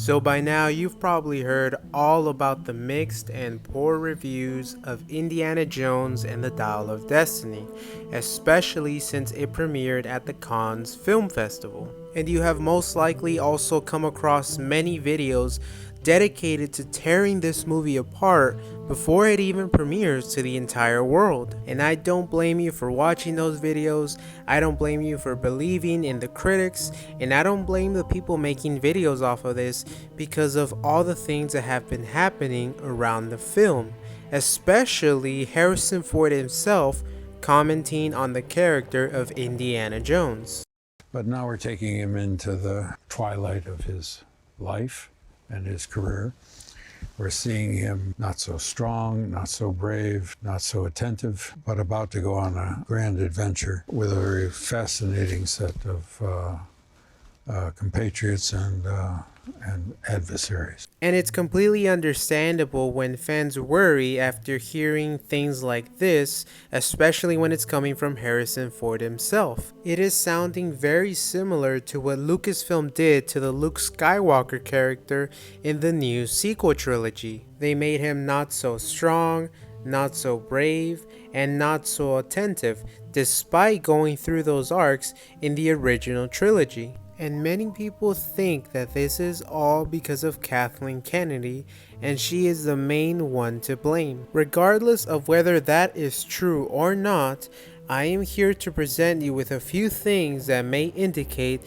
So by now you've probably heard all about the mixed and poor reviews of Indiana Jones and the Dial of Destiny, especially since it premiered at the Cannes Film Festival. And you have most likely also come across many videos dedicated to tearing this movie apart before it even premieres to the entire world. And I don't blame you for watching those videos, I don't blame you for believing in the critics, and I don't blame the people making videos off of this because of all the things that have been happening around the film, especially Harrison Ford himself commenting on the character of Indiana Jones. But now we're taking him into the twilight of his life and his career. We're seeing him not so strong, not so brave, not so attentive, but about to go on a grand adventure with a very fascinating set of compatriots and adversaries. And it's completely understandable when fans worry after hearing things like this, especially when it's coming from Harrison Ford himself. It is sounding very similar to what Lucasfilm did to the Luke Skywalker character in the new sequel trilogy. They made him not so strong, not so brave, and not so attentive, despite going through those arcs in the original trilogy. And many people think that this is all because of Kathleen Kennedy, and she is the main one to blame. Regardless of whether that is true or not, I am here to present you with a few things that may indicate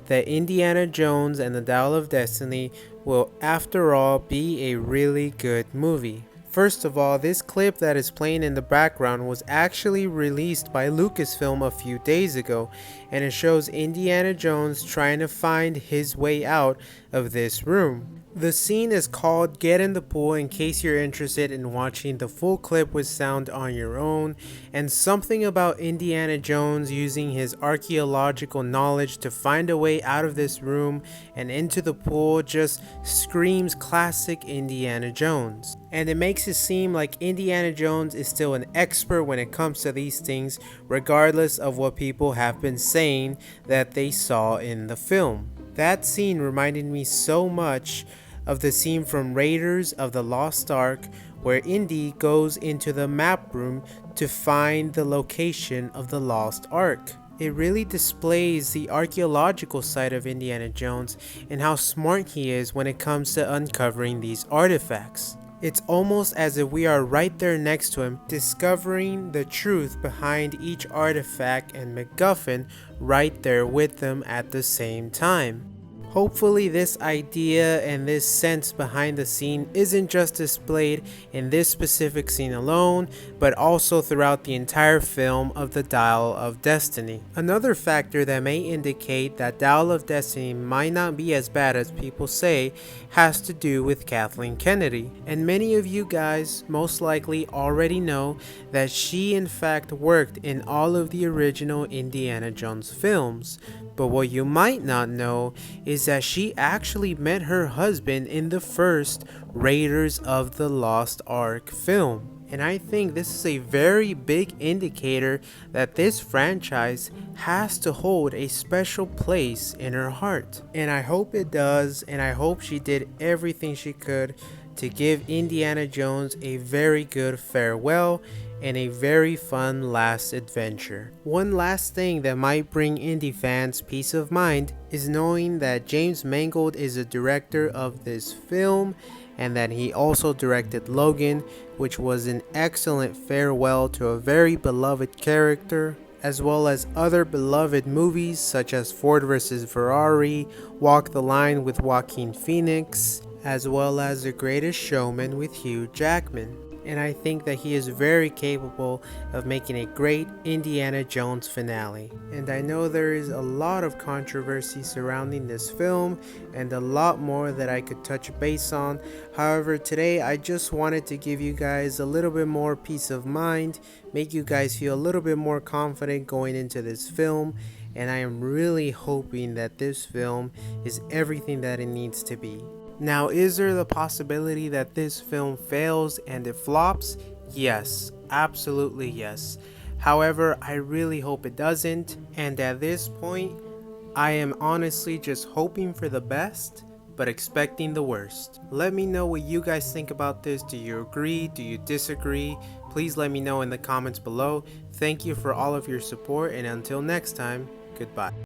that Indiana Jones and the Dial of Destiny will after all be a really good movie. First of all, this clip that is playing in the background was actually released by Lucasfilm a few days ago, and it shows Indiana Jones trying to find his way out of this room. The scene is called Get in the Pool in case you're interested in watching the full clip with sound on your own, and something about Indiana Jones using his archaeological knowledge to find a way out of this room and into the pool just screams classic Indiana Jones. And it makes it seem like Indiana Jones is still an expert when it comes to these things, regardless of what people have been saying that they saw in the film. That scene reminded me so much of the scene from Raiders of the Lost Ark where Indy goes into the map room to find the location of the Lost Ark. It really displays the archaeological side of Indiana Jones and how smart he is when it comes to uncovering these artifacts. It's almost as if we are right there next to him, discovering the truth behind each artifact and MacGuffin right there with them at the same time. Hopefully this idea and this sense behind the scene isn't just displayed in this specific scene alone, but also throughout the entire film of the Dial of Destiny. Another factor that may indicate that Dial of Destiny might not be as bad as people say has to do with Kathleen Kennedy. And many of you guys most likely already know that she in fact worked in all of the original Indiana Jones films. But what you might not know is that she actually met her husband in the first Raiders of the Lost Ark film. And I think this is a very big indicator that this franchise has to hold a special place in her heart. And I hope it does, and I hope she did everything she could to give Indiana Jones a very good farewell and a very fun last adventure. One last thing that might bring Indy fans peace of mind is knowing that James Mangold is the director of this film and that he also directed Logan, which was an excellent farewell to a very beloved character, as well as other beloved movies such as Ford vs. Ferrari, Walk the Line with Joaquin Phoenix, as well as The Greatest Showman with Hugh Jackman. And I think that he is very capable of making a great Indiana Jones finale. And I know there is a lot of controversy surrounding this film and a lot more that I could touch base on. However, today I just wanted to give you guys a little bit more peace of mind, make you guys feel a little bit more confident going into this film. And I am really hoping that this film is everything that it needs to be. Now, is there the possibility that this film fails and it flops? Yes, absolutely yes. However, I really hope it doesn't, and at this point, I am honestly just hoping for the best, but expecting the worst. Let me know what you guys think about this. Do you agree? Do you disagree? Please let me know in the comments below. Thank you for all of your support, and until next time, goodbye.